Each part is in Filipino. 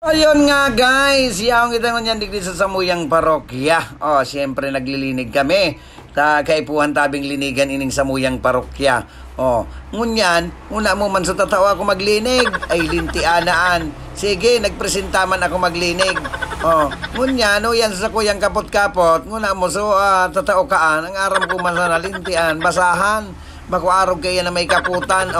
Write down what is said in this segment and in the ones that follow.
Ayun nga guys, yaong kita ngunyan digdi sa Samuyang Parokya. Siyempre naglilinig kami. Kaipuhan tabing linigan ining Samuyang Parokya. Ngunyan, una mo man sa tatawa ako maglinig. Ay lintianaan. Sige, nagpresentaman ako maglinig. Ngunyan, yan sa kuyang kapot-kapot. Nguna mo so tatao kaan. Ang aram ko man sa nalintian, basahan. Bako arog kaya na may kaputan.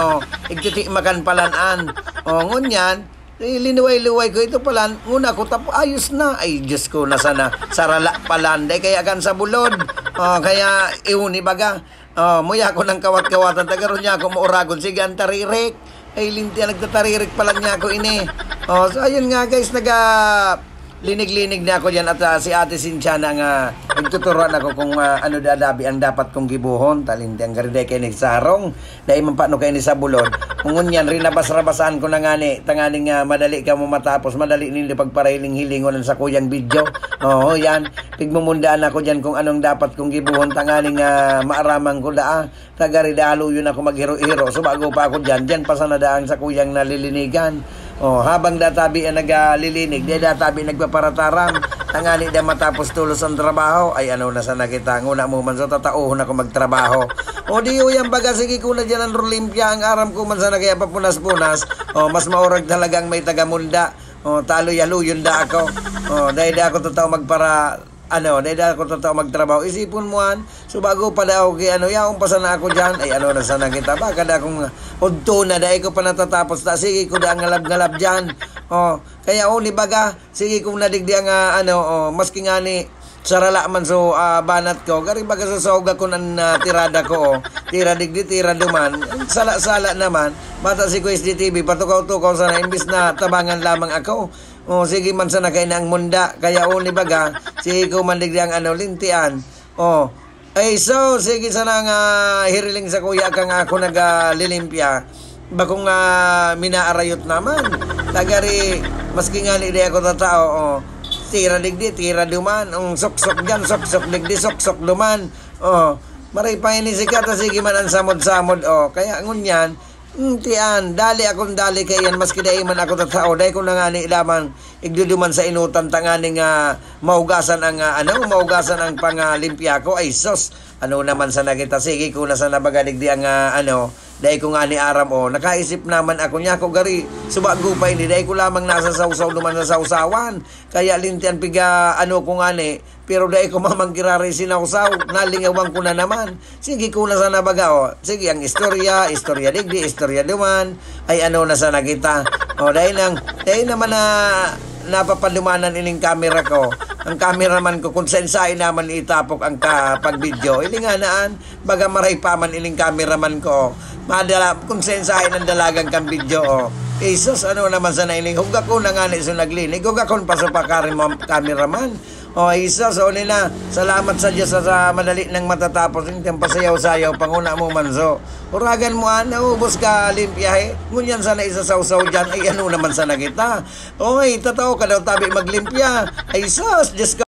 Igtiti makan palanaan. Ngunyan, linuway-luway ko ito pala, nguna ko ayos na. Ay Diyos ko, nasa na sarala palanday kaya kan sa bulod. Kaya iuni baga, muya ko ng kawat-kawatan, tagaroon niya ako mauragon, sige ang taririk. Ay linti nagtataririk pala niya ako ini. So ayun nga guys, linig-linig na ako dyan at si Ate Cynthia na nga nagtuturuan ako kung ano dadabi ang dapat kong gibuhon. Talinti ang gariday kayo ni sarong dahil man paano kayo ni sa bulod. Kung yan rin nabas-rabasan ko na nga ni tanganing madali ka mo matapos, madali nila pagparailing hilingon sa kuyang video. Yan, pigmumundaan ako dyan kung anong dapat kong gibuhon tanganing maaramang ko daa. Tagaridalo yun ako maghiro-hiro. So bago pa ako dyan pa sa nadaang sa kuyang nalilinigan. Habang databi ang naglilinig, di databi nagpaparataram, tangani da matapos tulos ang trabaho, ay ano na sa nakita, nguna mo man sa tatauhon ako magtrabaho. Di yan baga, sige ko na dyan ang Rolimpia, ang aram ko man sa nakaya papunas-punas, mas maurag talagang may tagamunda, talo-yaluyon da ako, dahil da ako totoo magpara, dahil ako totoo magtrabaho, isipon mo so bago pa daw kay yaong pasa na ako dyan, ay na sana kita, baka da akong udto na, dahil ko pa natatapos, sige ko da ang ngalab-ngalab dyan, kaya ni baga, sige kong nadigdi ang maski nga ni, sarala man so banat ko, gari baga sa soga ko ng tirada ko, tira digdi, tira duman, sala-sala naman, bata si Quiz DTV, patukaw-tukaw sana, imbis na tabangan lamang ako, sige man sana kayo na ang munda, kaya ni baga, sige ko man digdi ang lintian, ay so, sige sana nga hiriling sa kuya kang ako naglilimpya, bakong minaarayot naman, tagari, maski nga ni ako tatao, tira digdi, tira duman, sok-sok dyan, sok-sok digdi, sok-sok duman, maray pa inisikat, sige man ang samod-samod, kaya ngunyan, tiyan, dali akong dali kayan, maski dahi man ako tatao, dahi ko na nga ni lamang, igduduman sa inutan, tanganing maugasan ang, maugasan ang pangalimpya ko, ay sos, naman sa nakita, sige ko na sa nabagalig di ang, dahil ko nga ni aram nakaisip naman ako niya ko gari subago pa hindi dahil ko lamang nasa sausaw naman sa sausawan kaya lintian piga ko nga ni pero dahil ko mamang kirari sinausaw nalingawang ko na naman sige ko na sa nabaga sige ang istorya digdi istorya duman ay na sa nakita dahil naman napapalumanan ining camera ko ang cameraman ko kung sensay naman itapok ang pag-video ilinganaan baga maray pa man ining cameraman ko madala kung sensay ng dalagang kang video Jesus naman sa nailing huwag ako na nga so naglinig huwag ako pa sa cameraman Jesus nila salamat sa Diyos sa madali ng matatapos yung pasayaw-sayaw panguna mo manso uragan mo ubos ka limpyahe ngunyan sana isasawsaw dyan ay naman sa nakita tatao ka daw tabi maglimpya ay Jesus Diyos ka